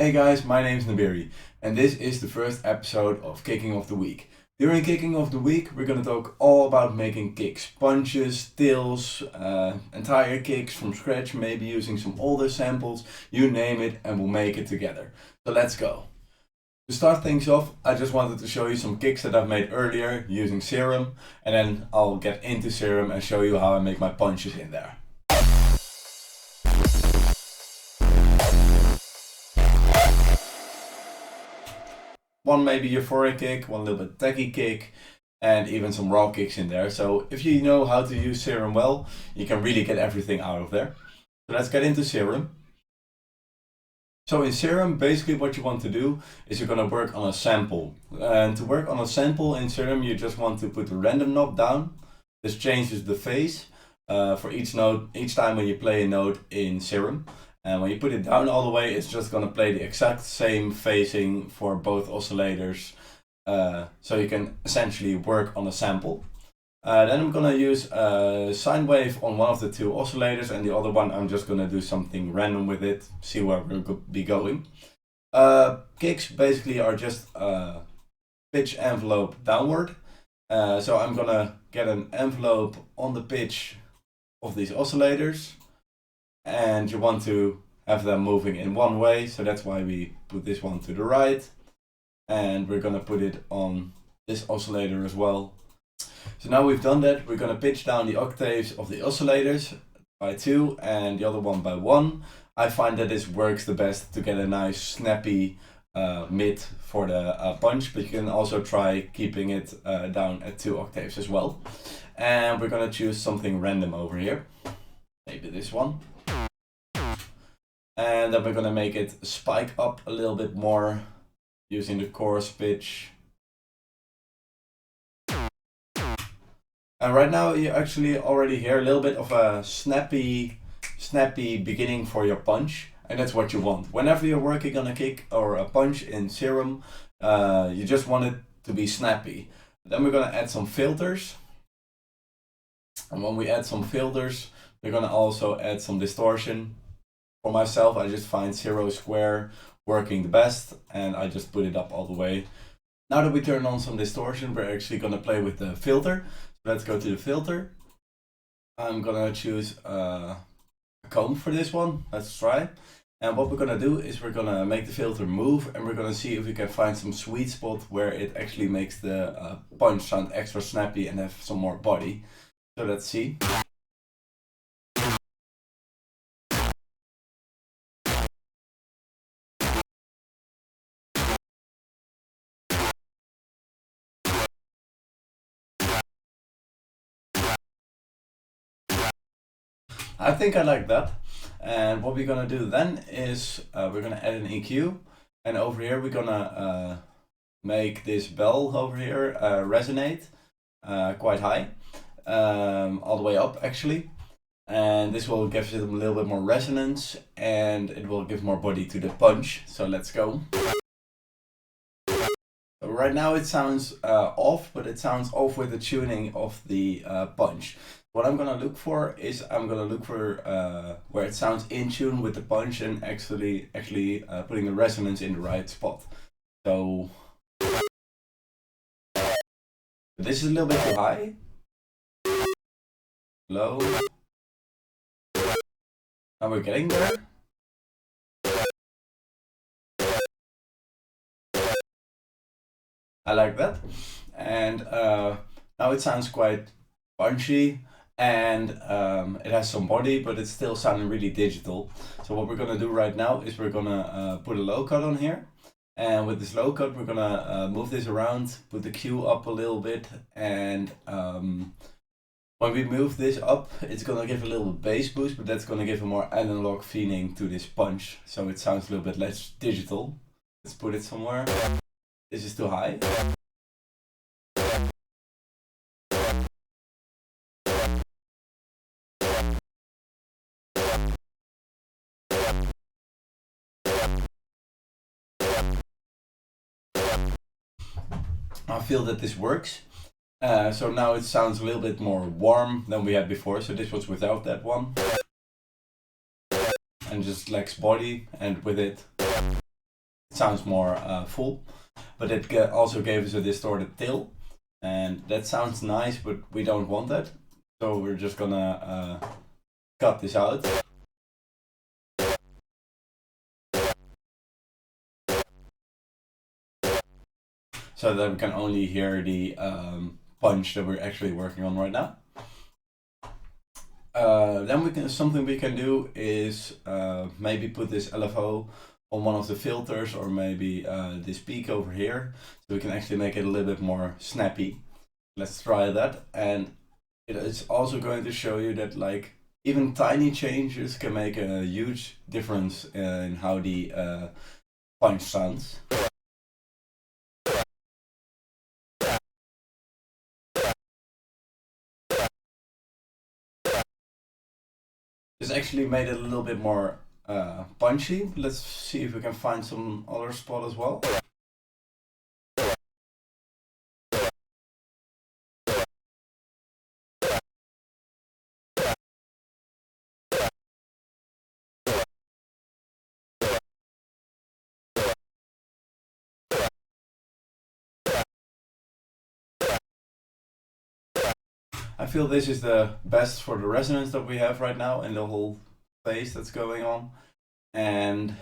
Hey guys, my name's Nabiri, and this is the first episode of Kicking of the Week. During Kicking of the Week, we're gonna talk all about making kicks, punches, tails, entire kicks from scratch, maybe using some older samples, you name it, and we'll make it together. So let's go. To start things off, I just wanted to show you some kicks that I've made earlier using Serum, and then I'll get into Serum and show you how I make my punches in there. One maybe euphoric kick, one little bit techy kick, and even some raw kicks in there. So if you know how to use Serum well, you can really get everything out of there. So let's get into Serum. So in Serum, basically what you want to do is you're going to work on a sample. And to work on a sample in Serum, you just want to put the random knob down. This changes the phase for each note, each time when you play a note in Serum. And when you put it down all the way, it's just going to play the exact same phasing for both oscillators. So you can essentially work on a sample. Then I'm going to use a sine wave on one of the two oscillators, and the other one I'm just going to do something random with it, see where we'll be going. Kicks basically are just pitch envelope downward. So I'm going to get an envelope on the pitch of these oscillators. And you want to have them moving in one way, so that's why we put this one to the right, and we're gonna put it on this oscillator as well. So now we've done that, we're gonna pitch down the octaves of the oscillators by 2 and the other one by 1. I find that this works the best to get a nice snappy mid for the punch, but you can also try keeping it down at 2 octaves as well. And we're gonna choose something random over here, maybe this one. And then we're going to make it spike up a little bit more using the chorus pitch. And right now you actually already hear a little bit of a snappy beginning for your punch. And that's what you want. Whenever you're working on a kick or a punch in Serum, you just want it to be snappy. Then we're going to add some filters. And when we add some filters, we're going to also add some distortion. For myself, I just find 0 square working the best, and I just put it up all the way. Now that we turn on some distortion, we're actually going to play with the filter. So let's go to the filter. I'm going to choose a comb for this one. Let's try. And what we're going to do is we're going to make the filter move, and we're going to see if we can find some sweet spot where it actually makes the punch sound extra snappy and have some more body. So let's see. I think I like that. And what we're gonna do then is we're gonna add an EQ, and over here we're gonna make this bell over here resonate quite high, all the way up actually. And this will give it a little bit more resonance, and it will give more body to the punch. So let's go. So right now it sounds off, but it sounds off with the tuning of the punch. What I'm gonna look for is I'm gonna look for where it sounds in tune with the punch and actually putting the resonance in the right spot. So this is a little bit too high, low. Now we're getting there. I like that, and now it sounds quite punchy. And it has some body, but it's still sounding really digital. So what we're gonna do right now is we're gonna put a low cut on here, and with this low cut we're gonna move this around, put the Q up a little bit, and when we move this up, it's gonna give a little bass boost, but that's gonna give a more analog feeling to this punch, so it sounds a little bit less digital. Let's put it somewhere. This is too high. I feel that this works. So now it sounds a little bit more warm than we had before. So this was without that one. And just lacks body, and with it it sounds more full, but it also gave us a distorted tail, and that sounds nice, but we don't want that, so we're just gonna cut this out. So that we can only hear the punch that we're actually working on right now. Then something we can do is maybe put this LFO on one of the filters, or maybe this peak over here, so we can actually make it a little bit more snappy. Let's try that, and it's also going to show you that like even tiny changes can make a huge difference in how the punch sounds. This actually made it a little bit more punchy. Let's see if we can find some other spot as well. I feel this is the best for the resonance that we have right now and the whole phase that's going on. And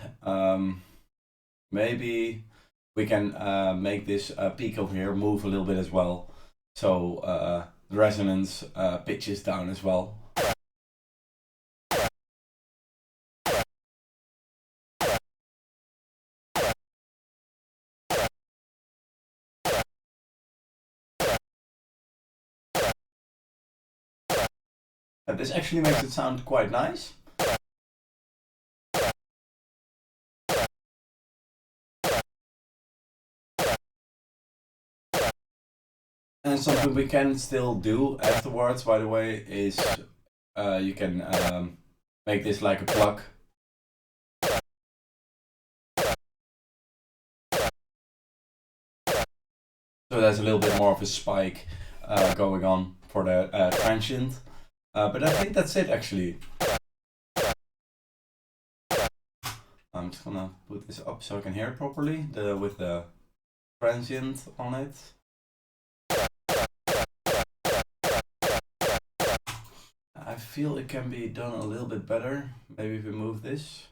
maybe we can make this peak over here move a little bit as well, so the resonance pitches down as well. And this actually makes it sound quite nice. And something we can still do afterwards, by the way, is you can make this like a plug. So there's a little bit more of a spike going on for the transient. But I think that's it actually. I'm just gonna put this up so I can hear it properly, with the transient on it. I feel it can be done a little bit better. Maybe if we move this.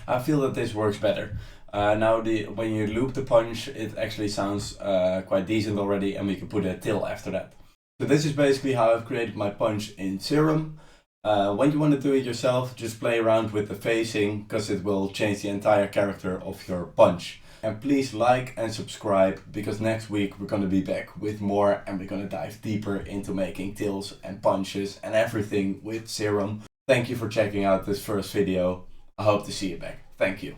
I feel that this works better. Now when you loop the punch, it actually sounds quite decent already, and we can put a tail after that. So this is basically how I've created my punch in Serum. When you want to do it yourself, just play around with the phasing, because it will change the entire character of your punch. And please like and subscribe, because next week we're going to be back with more, and we're going to dive deeper into making tails and punches and everything with Serum. Thank you for checking out this first video. I hope to see you back. Thank you.